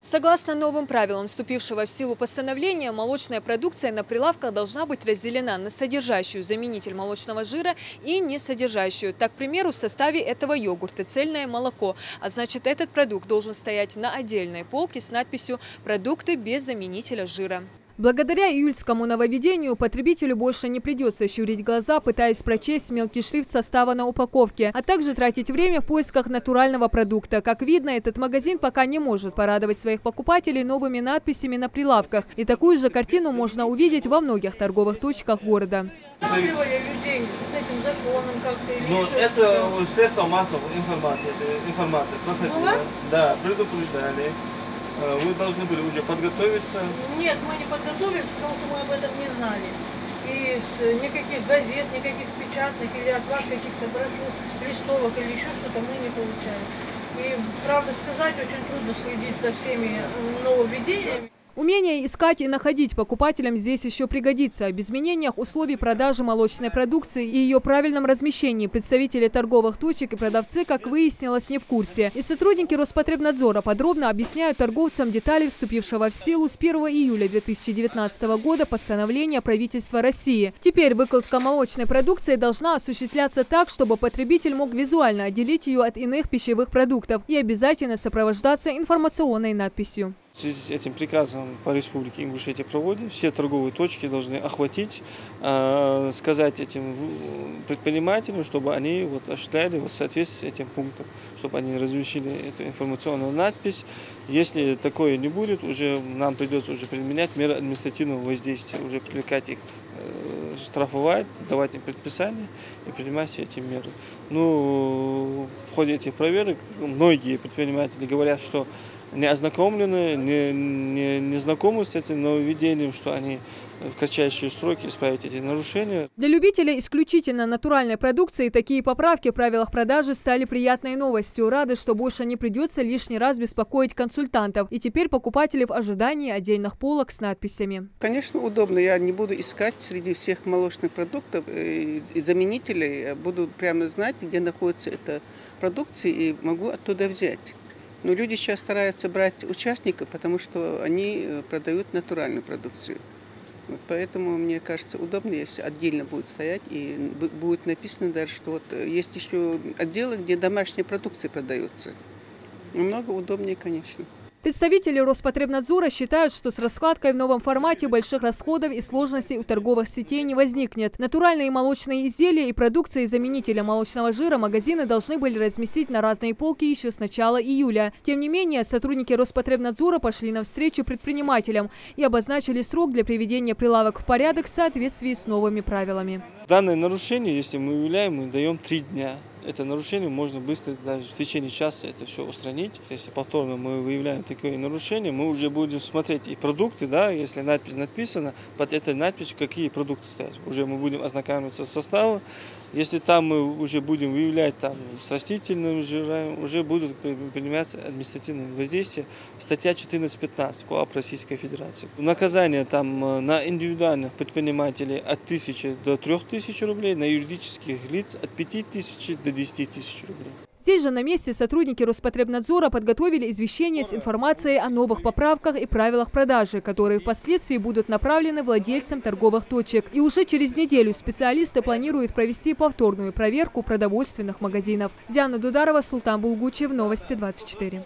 Согласно новым правилам вступившего в силу постановления, молочная продукция на прилавках должна быть разделена на содержащую заменитель молочного жира и не содержащую. Так, к примеру, в составе этого йогурта цельное молоко, а значит, этот продукт должен стоять на отдельной полке с надписью «Продукты без заменителя жира». Благодаря июльскому нововведению потребителю больше не придется щурить глаза, пытаясь прочесть мелкий шрифт состава на упаковке, а также тратить время в поисках натурального продукта. Как видно, этот магазин пока не может порадовать своих покупателей новыми надписями на прилавках. И такую же картину можно увидеть во многих торговых точках города. Людей с этим законом как-то. Ну, это средство массовой информации. Это информация проходила. Да, предупреждали. Вы должны были уже подготовиться? Нет, мы не подготовились, потому что мы об этом не знали. И никаких газет, никаких печатных или от вас каких-то брошюр, листовок или еще что-то мы не получали. И, правда сказать, очень трудно следить за всеми нововведениями. Умение искать и находить покупателям здесь еще пригодится. Об изменениях условий продажи молочной продукции и ее правильном размещении представители торговых точек и продавцы, как выяснилось, не в курсе. И сотрудники Роспотребнадзора подробно объясняют торговцам детали вступившего в силу с 1 июля 2019 года постановления правительства России. Теперь выкладка молочной продукции должна осуществляться так, чтобы потребитель мог визуально отделить ее от иных пищевых продуктов и обязательно сопровождаться информационной надписью. В связи с этим приказом по Республике Ингушетия проводим, все торговые точки должны охватить, сказать этим предпринимателям, чтобы они осуществляли в соответствии с этим пунктом, чтобы они размещили эту информационную надпись. Если такое не будет, уже нам придется уже применять меры административного воздействия, уже привлекать их, штрафовать, давать им предписания и принимать все эти меры. Ну, в ходе этих проверок многие предприниматели говорят, что не ознакомлены, не знакомы с этим нововведением, что они в кратчайшие сроки исправят эти нарушения. Для любителей исключительно натуральной продукции такие поправки в правилах продажи стали приятной новостью. Рады, что больше не придется лишний раз беспокоить консультантов. И теперь покупатели в ожидании отдельных полок с надписями. Конечно, удобно. Я не буду искать среди всех молочных продуктов и заменителей. Буду прямо знать, где находится эта продукция, и могу оттуда взять. Но люди сейчас стараются брать участников, потому что они продают натуральную продукцию. Вот поэтому, мне кажется, удобно, если отдельно будет стоять и будет написано даже, что есть еще отделы, где домашняя продукция продается. Намного удобнее, конечно. Представители Роспотребнадзора считают, что с раскладкой в новом формате больших расходов и сложностей у торговых сетей не возникнет. Натуральные молочные изделия и продукции заменителя молочного жира магазины должны были разместить на разные полки еще с начала июля. Тем не менее, сотрудники Роспотребнадзора пошли навстречу предпринимателям и обозначили срок для приведения прилавок в порядок в соответствии с новыми правилами. Данное нарушение, если мы выявляем, мы даем 3 дня. Это нарушение можно быстро, даже в течение часа это все устранить. Если повторно мы выявляем такое нарушение, мы уже будем смотреть и продукты, да, если надпись написана, под этой надписью какие продукты стоят. Уже мы будем ознакомиться с составом. Если там мы уже будем выявлять там, с растительным жиром, уже будут приниматься административные воздействия. Статья 14.15 КоАП Российской Федерации. Наказание там на индивидуальных предпринимателей от 1000 до 3000 рублей, на юридических лиц от 5000 до 10 тысяч рублей. Здесь же на месте сотрудники Роспотребнадзора подготовили извещение с информацией о новых поправках и правилах продажи, которые впоследствии будут направлены владельцам торговых точек. И уже через неделю специалисты планируют провести повторную проверку продовольственных магазинов. Диана Дударова, Султан Булгучев, Новости 24.